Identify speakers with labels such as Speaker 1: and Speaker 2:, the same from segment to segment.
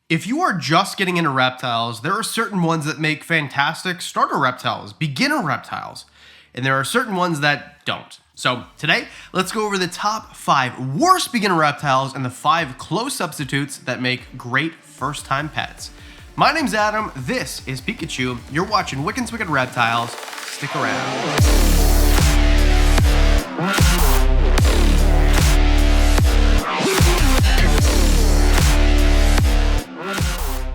Speaker 1: If you are just getting into reptiles, there are certain ones that make fantastic starter reptiles, beginner reptiles, and there are certain ones that don't. So today, let's go over the top 5 worst beginner reptiles and the 5 close substitutes that make great first-time pets. My name's Adam, this is Pikachu, you're watching Wicked's Wicked Reptiles, stick around.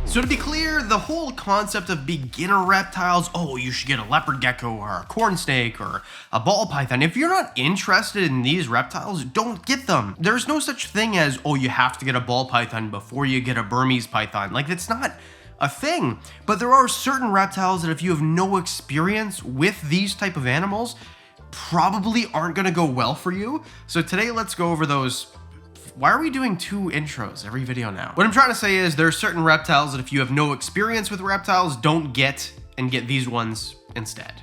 Speaker 1: So to be clear, the whole concept of beginner reptiles, oh, you should get a leopard gecko or a corn snake or a ball python. If you're not interested in these reptiles, don't get them. There's no such thing as, oh, you have to get a ball python before you get a Burmese python. Like, that's not a thing. But there are certain reptiles that if you have no experience with these type of animals, probably aren't gonna go well for you. So today, let's go over those. Why are we doing 2 intros every video now? What I'm trying to say is there are certain reptiles that if you have no experience with reptiles, don't get, and get these ones instead.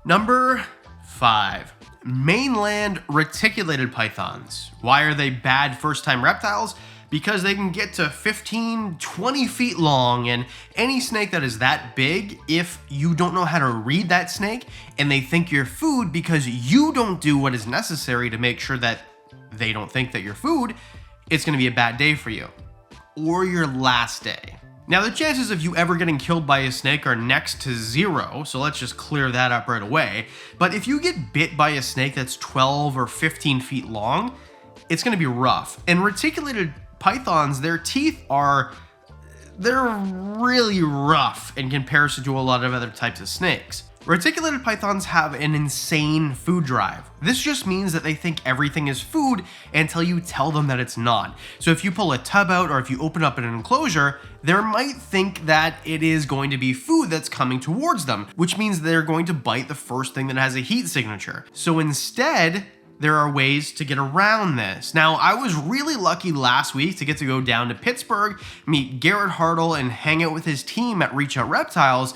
Speaker 1: Number 5, mainland reticulated pythons. Why are they bad first-time reptiles? Because they can get to 15, 20 feet long, and any snake that is that big, if you don't know how to read that snake and they think you're food because you don't do what is necessary to make sure that they don't think that you're food, it's gonna be a bad day for you. Or your last day. Now, the chances of you ever getting killed by a snake are next to 0, so let's just clear that up right away. But if you get bit by a snake that's 12 or 15 feet long, it's gonna be rough. And reticulated pythons, their teeth they're really rough in comparison to a lot of other types of snakes. Reticulated pythons have an insane food drive. This just means that they think everything is food until you tell them that it's not. So if you pull a tub out or if you open up an enclosure, they might think that it is going to be food that's coming towards them, which means they're going to bite the first thing that has a heat signature. So instead, there are ways to get around this. Now, I was really lucky last week to get to go down to Pittsburgh, meet Garrett Hartle, and hang out with his team at Reach Out Reptiles,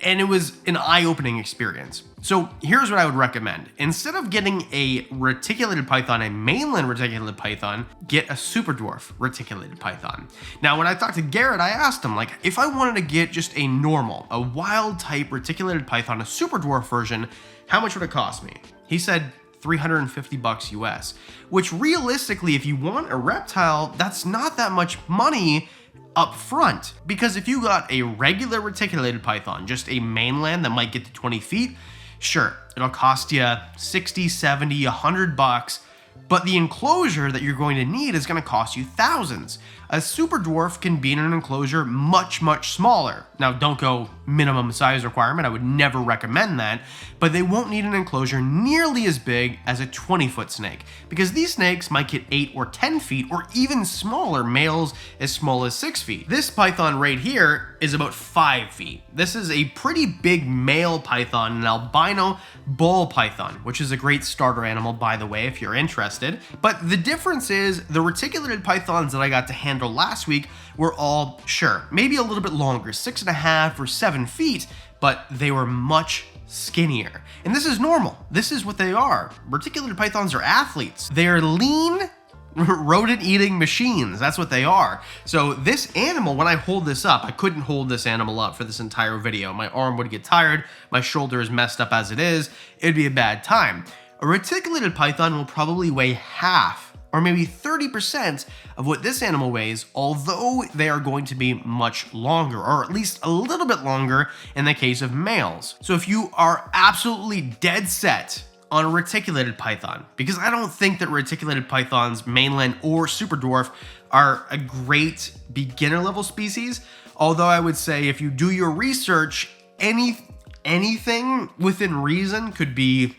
Speaker 1: and it was an eye-opening experience. So here's what I would recommend. Instead of getting a reticulated python, a mainland reticulated python, get a super dwarf reticulated python. Now, when I talked to Garrett, I asked him, like, if I wanted to get just a normal, a wild type reticulated python, a super dwarf version, how much would it cost me? He said $350 US, which realistically, if you want a reptile, that's not that much money up front, because if you got a regular reticulated python, just a mainland that might get to 20 feet, sure, it'll cost you 60, 70, $100, but the enclosure that you're going to need is going to cost you thousands. A super dwarf can be in an enclosure much, much smaller. Now, don't go minimum size requirement, I would never recommend that, but they won't need an enclosure nearly as big as a 20-foot snake, because these snakes might get 8 or 10 feet, or even smaller, males as small as 6 feet. This python right here is about 5 feet. This is a pretty big male python, an albino ball python, which is a great starter animal, by the way, if you're interested. But the difference is the reticulated pythons that I got to handle last week were all, sure, maybe a little bit longer, 6.5 or 7 feet, but they were much skinnier. And this is normal. This is what they are. Reticulated pythons are athletes. They're lean, rodent-eating machines. That's what they are. So this animal, when I hold this up, I couldn't hold this animal up for this entire video. My arm would get tired. My shoulder is messed up as it is. It'd be a bad time. A reticulated python will probably weigh half or maybe 30% of what this animal weighs, although they are going to be much longer, or at least a little bit longer in the case of males. So if you are absolutely dead set on a reticulated python, because I don't think that reticulated pythons, mainland or super dwarf, are a great beginner level species, although I would say if you do your research, anything within reason could be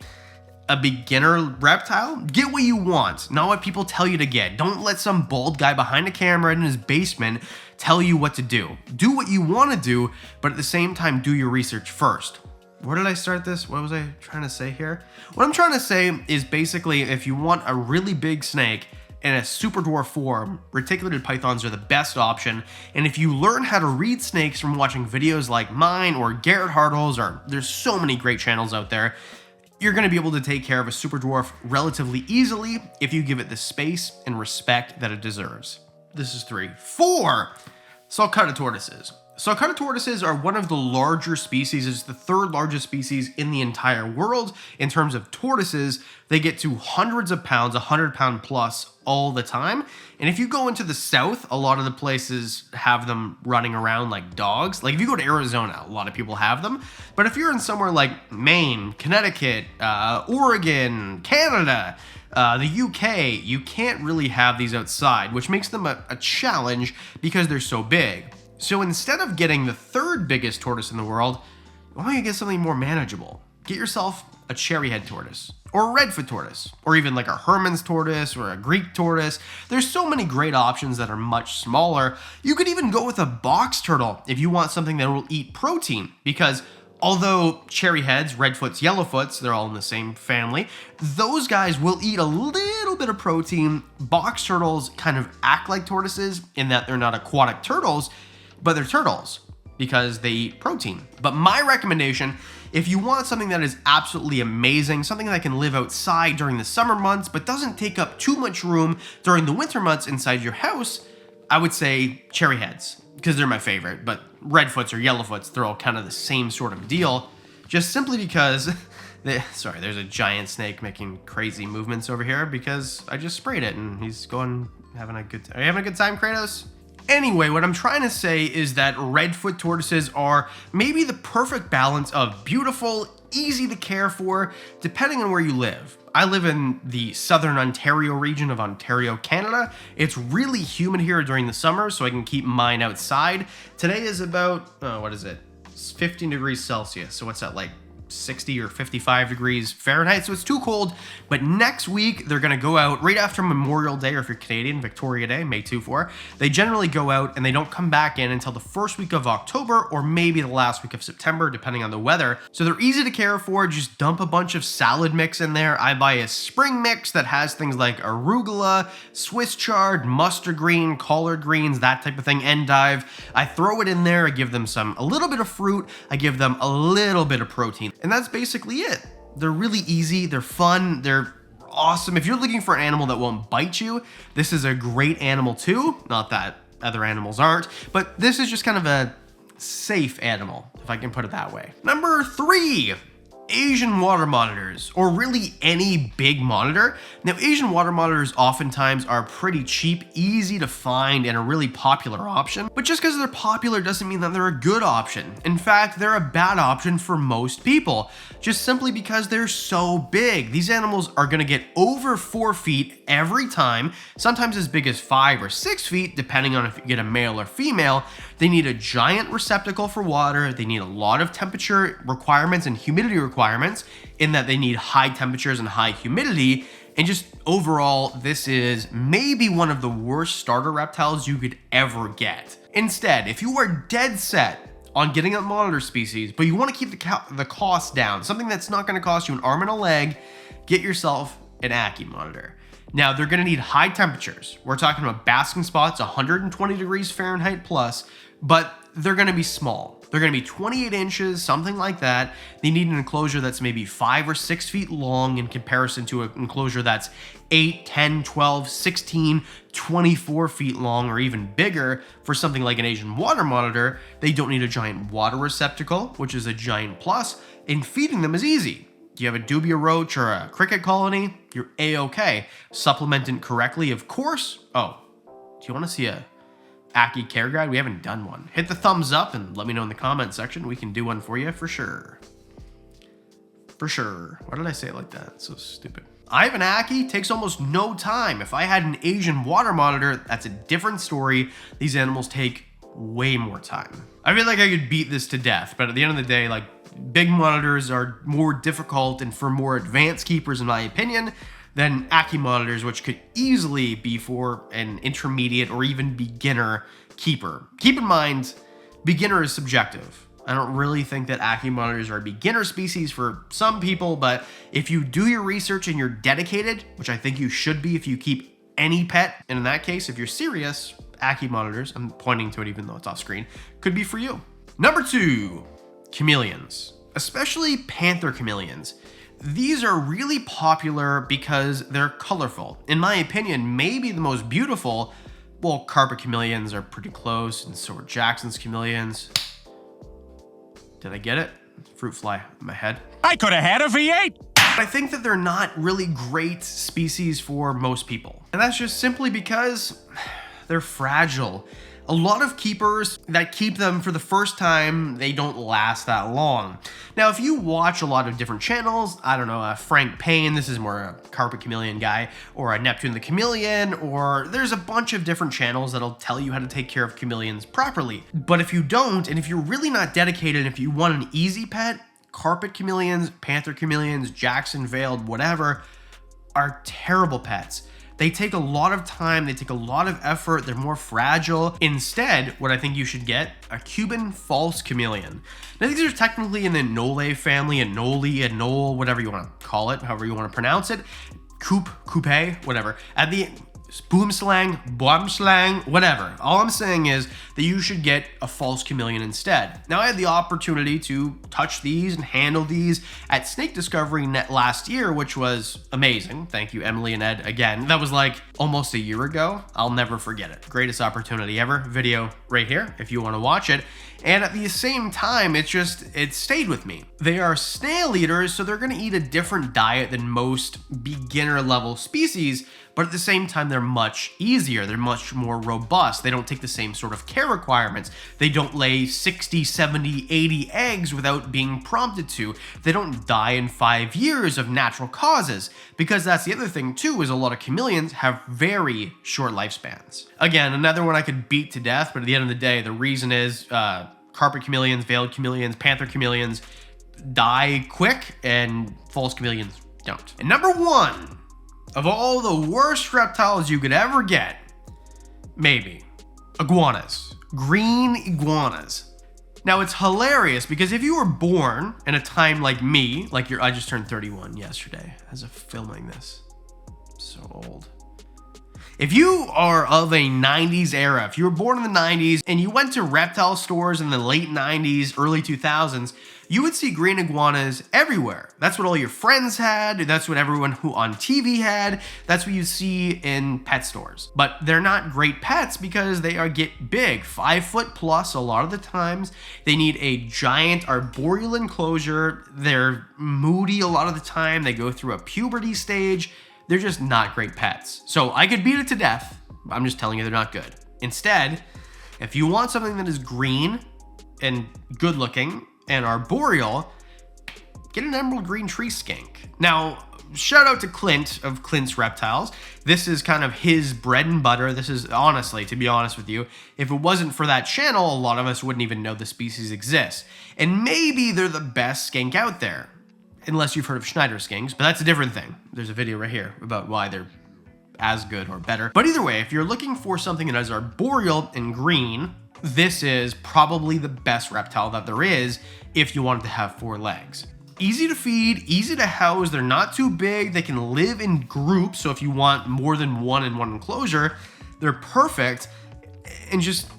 Speaker 1: a beginner reptile. Get what you want, not what people tell you to get. Don't let some bald guy behind a camera in his basement tell you what to do. Do what you want to do, but at the same time, do your research first. Where did I start this? What was I trying to say here? What I'm trying to say is basically, if you want a really big snake in a super dwarf form, reticulated pythons are the best option. And if you learn how to read snakes from watching videos like mine or Garrett Hartle's, or there's so many great channels out there, you're going to be able to take care of a super dwarf relatively easily if you give it the space and respect that it deserves. This is 3. 4. Sulcata tortoises. Sulcata tortoises are one of the larger species. It's the third largest species in the entire world in terms of tortoises. They get to hundreds of pounds, 100-pound plus all the time. And if you go into the south, a lot of the places have them running around like dogs. Like if you go to Arizona, a lot of people have them. But if you're in somewhere like Maine, Connecticut, Oregon, Canada, the UK, you can't really have these outside, which makes them a challenge because they're so big. So instead of getting the third biggest tortoise in the world, why don't you get something more manageable? Get yourself a cherryhead tortoise, or a redfoot tortoise, or even like a Hermann's tortoise or a Greek tortoise. There's so many great options that are much smaller. You could even go with a box turtle if you want something that will eat protein, because although cherryheads, redfoots, yellowfoots, they're all in the same family, those guys will eat a little bit of protein. Box turtles kind of act like tortoises in that they're not aquatic turtles, but they're turtles because they eat protein. But my recommendation, if you want something that is absolutely amazing, something that can live outside during the summer months but doesn't take up too much room during the winter months inside your house, I would say cherryheads, because they're my favorite. But redfoots or yellowfoots, they're all kind of the same sort of deal, just simply because sorry, there's a giant snake making crazy movements over here because I just sprayed it and he's having a good time. Are you having a good time, Kratos? Anyway, what I'm trying to say is that redfoot tortoises are maybe the perfect balance of beautiful, easy to care for, depending on where you live. I live in the southern Ontario region of Ontario, Canada. It's really humid here during the summer, so I can keep mine outside. Today is about, what is it? It's 15 degrees Celsius. So what's that, like 60 or 55 degrees Fahrenheit, so it's too cold. But next week, they're gonna go out right after Memorial Day, or if you're Canadian, Victoria Day, May 2-4. They generally go out and they don't come back in until the first week of October, or maybe the last week of September, depending on the weather. So they're easy to care for. Just dump a bunch of salad mix in there. I buy a spring mix that has things like arugula, Swiss chard, mustard green, collard greens, that type of thing, endive. I throw it in there. I give them a little bit of fruit. I give them a little bit of protein. And that's basically it. They're really easy, they're fun, they're awesome. If you're looking for an animal that won't bite you, this is a great animal too. Not that other animals aren't, but this is just kind of a safe animal, if I can put it that way. Number 3, Asian water monitors, or really any big monitor. Now, Asian water monitors oftentimes are pretty cheap, easy to find, and a really popular option. But just because they're popular doesn't mean that they're a good option. In fact, they're a bad option for most people, just simply because they're so big. These animals are gonna get over 4 feet every time, sometimes as big as 5 or 6 feet, depending on if you get a male or female. They need a giant receptacle for water. They need a lot of temperature requirements and humidity requirements, in that they need high temperatures and high humidity. And just overall, this is maybe one of the worst starter reptiles you could ever get. Instead, if you are dead set on getting a monitor species, but you want to keep the cost down, something that's not going to cost you an arm and a leg, get yourself an Ackie monitor. Now, they're going to need high temperatures. We're talking about basking spots, 120 degrees Fahrenheit plus, but they're going to be small. They're going to be 28 inches, something like that. They need an enclosure that's maybe 5 or 6 feet long in comparison to an enclosure that's 8, 10, 12, 16, 24 feet long, or even bigger. For something like an Asian water monitor, they don't need a giant water receptacle, which is a giant plus, and feeding them is easy. Do you have a dubia roach or a cricket colony? You're A-okay. Supplement it correctly, of course. Oh, do you want to see a Ackie care guide? We haven't done one. Hit the thumbs up and let me know in the comment section. We can do one for you for sure. For sure. Why did I say it like that? It's so stupid. I have an Ackie, takes almost no time. If I had an Asian water monitor, that's a different story. These animals take way more time. I feel like I could beat this to death, but at the end of the day, like, big monitors are more difficult and for more advanced keepers, in my opinion, than Ackie monitors, which could easily be for an intermediate or even beginner keeper. Keep in mind, beginner is subjective. I don't really think that Ackie monitors are a beginner species for some people, but if you do your research and you're dedicated, which I think you should be if you keep any pet, and in that case, if you're serious, Ackie monitors, I'm pointing to it even though it's off screen, could be for you. Number 2, chameleons, especially panther chameleons. These are really popular because they're colorful. In my opinion, maybe the most beautiful, Well, carpet chameleons are pretty close, and so are Jackson's chameleons. Did I get it? Fruit fly in my head.
Speaker 2: I could have had a V8.
Speaker 1: I think that they're not really great species for most people. And that's just simply because they're fragile. A lot of keepers that keep them for the first time, they don't last that long. Now, if you watch a lot of different channels, I don't know, Frank Payne, this is more a carpet chameleon guy, or a Neptune the Chameleon, or there's a bunch of different channels that'll tell you how to take care of chameleons properly. But if you don't, and if you're really not dedicated, and if you want an easy pet, carpet chameleons, panther chameleons, Jackson veiled, whatever, are terrible pets. They take a lot of time, they take a lot of effort, they're more fragile. Instead, what I think you should get, a Cuban false chameleon. Now these are technically in the Anole family, Anole, Anole, whatever you want to call it, however you want to pronounce it. Coupe, whatever. At the boomslang, whatever. All I'm saying is that you should get a false chameleon instead. Now, I had the opportunity to touch these and handle these at Snake Discovery Net last year, which was amazing. Thank you, Emily and Ed, again. That was like almost a year ago. I'll never forget it. Greatest opportunity ever. Video right here if you want to watch it. And at the same time, it stayed with me. They are snail eaters, so they're going to eat a different diet than most beginner level species, but at the same time, they're much easier. They're much more robust. They don't take the same sort of care requirements. They don't lay 60, 70, 80 eggs without being prompted to. They don't die in 5 years of natural causes, because that's the other thing too, is a lot of chameleons have very short lifespans. Again, another one I could beat to death, but at the end of the day, the reason is carpet chameleons, veiled chameleons, panther chameleons die quick, and false chameleons don't. And number one of all the worst reptiles you could ever get, maybe, iguanas. Green iguanas. Now, it's hilarious because if you were born in a time like me, like I just turned 31 yesterday as of filming this. So old. If you are of a 90s era, if you were born in the 90s and you went to reptile stores in the late 90s, early 2000s, you would see green iguanas everywhere. That's what all your friends had. That's what everyone who on TV had. That's what you see in pet stores. But they're not great pets because they get big, 5 foot plus a lot of the times. They need a giant arboreal enclosure. They're moody a lot of the time. They go through a puberty stage. They're just not great pets. So I could beat it to death. I'm just telling you they're not good. Instead, if you want something that is green and good looking and arboreal, get an emerald green tree skink. Now, shout out to Clint of Clint's Reptiles. This is kind of his bread and butter. This is, honestly, to be honest with you, if it wasn't for that channel, a lot of us wouldn't even know the species exists. And maybe they're the best skink out there. Unless you've heard of Schneider skinks, but that's a different thing. There's a video right here about why they're as good or better. But either way, if you're looking for something that is arboreal and green, this is probably the best reptile that there is if you wanted to have 4 legs. Easy to feed, easy to house, they're not too big, they can live in groups, so if you want more than one in one enclosure, they're perfect, and just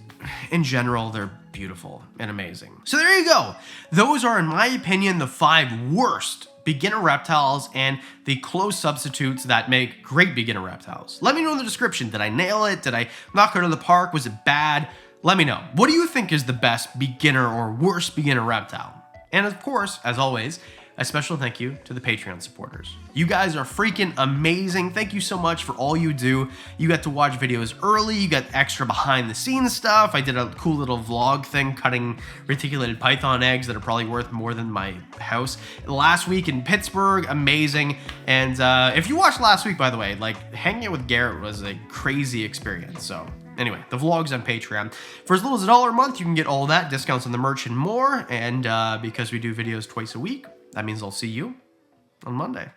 Speaker 1: in general, they're beautiful and amazing. So there you go. Those are, in my opinion, the 5 worst beginner reptiles and the close substitutes that make great beginner reptiles. Let me know in the description. Did I nail it? Did I knock it out of the park? Was it bad? Let me know. What do you think is the best beginner or worst beginner reptile? And of course, as always, a special thank you to the Patreon supporters. You guys are freaking amazing. Thank you so much for all you do. You got to watch videos early. You got extra behind the scenes stuff. I did a cool little vlog thing cutting reticulated python eggs that are probably worth more than my house. Last week in Pittsburgh, amazing. And if you watched last week, by the way, like hanging out with Garrett was a crazy experience. So anyway, the vlog's on Patreon. For as little as $1 a month, you can get all that, discounts on the merch and more. And because we do videos twice a week, that means I'll see you on Monday.